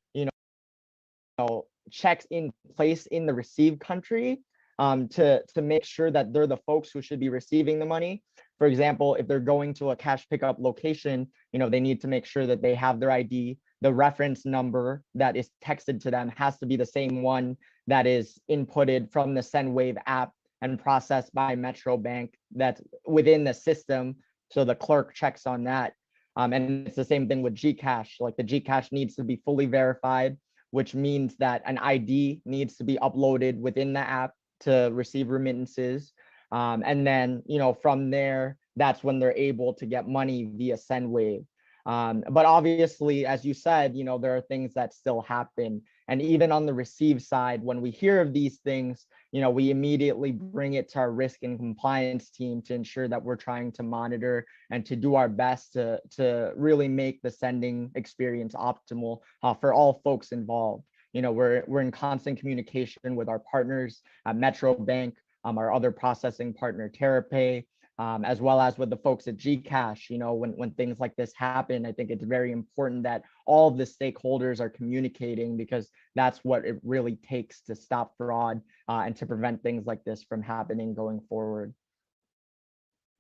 checks in place in the receive country to make sure that they're the folks who should be receiving the money. For example, if they're going to a cash pickup location, they need to make sure that they have their ID. The reference number that is texted to them has to be the same one that is inputted from the Sendwave app and processed by Metro Bank that's within the system. So the clerk checks on that. And it's the same thing with GCash. Like the GCash needs to be fully verified, which means that an ID needs to be uploaded within the app to receive remittances. And then, from there, that's when they're able to get money via Sendwave. But obviously, as you said, there are things that still happen. And even on the receive side, when we hear of these things, we immediately bring it to our risk and compliance team to ensure that we're trying to monitor and to do our best to really make the sending experience optimal for all folks involved. We're in constant communication with our partners at Metro Bank, our other processing partner, TerraPay, as well as with the folks at GCash. When things like this happen, I think it's very important that all of the stakeholders are communicating, because that's what it really takes to stop fraud and to prevent things like this from happening going forward.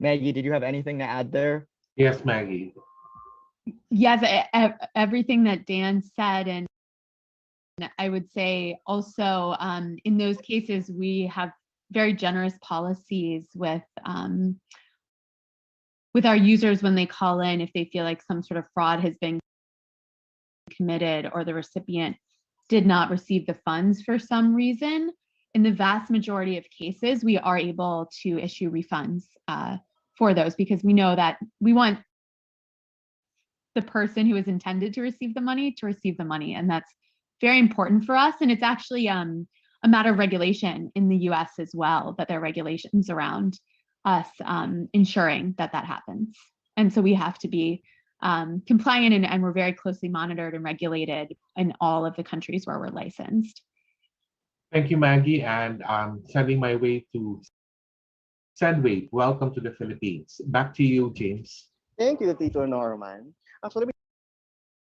Maggie, did you have anything to add there? Yes, Maggie. Yes, everything that Dan said, and I would say also in those cases, we have very generous policies with our users when they call in, if they feel like some sort of fraud has been committed or the recipient did not receive the funds for some reason. In the vast majority of cases, we are able to issue refunds for those, because we know that we want the person who is intended to receive the money, and that's very important for us. And it's actually a matter of regulation in the US as well, that there are regulations around us ensuring that happens. And so we have to be compliant, and we're very closely monitored and regulated in all of the countries where we're licensed. Thank you, Maggie. And sending my way to Sendwave. Welcome to the Philippines. Back to you, James. Thank you, Tito Norman. Actually, my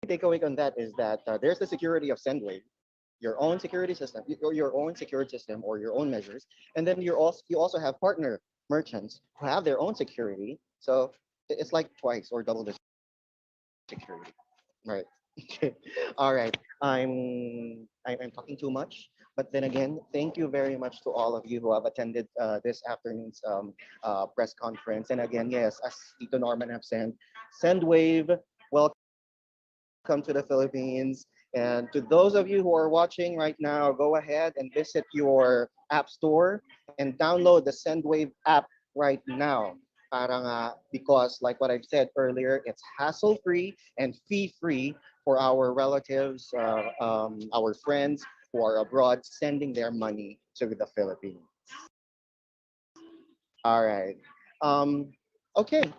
takeaway on that is that there's the security of Sendwave, your own security system, your own security system or your own measures, and then you also have partner merchants who have their own security. So it's like twice or double the security, right? All right. I'm talking too much, but then again, thank you very much to all of you who have attended this afternoon's press conference. And again, yes, as Tito Norman have said, Sendwave, welcome to the Philippines. And to those of you who are watching right now, go ahead and visit your app store and download the Sendwave app right now. Because like what I've said earlier, it's hassle-free and fee-free for our relatives, our friends who are abroad sending their money to the Philippines. All right. Okay.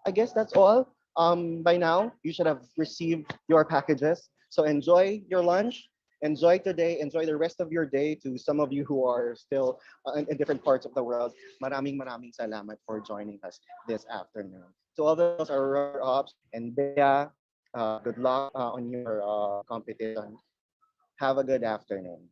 I guess that's all. By now, you should have received your packages. So enjoy your lunch. Enjoy today. Enjoy the rest of your day. To some of you who are still in different parts of the world, maraming salamat for joining us this afternoon. To all those our runner-ups and Bea, good luck on your competition. Have a good afternoon.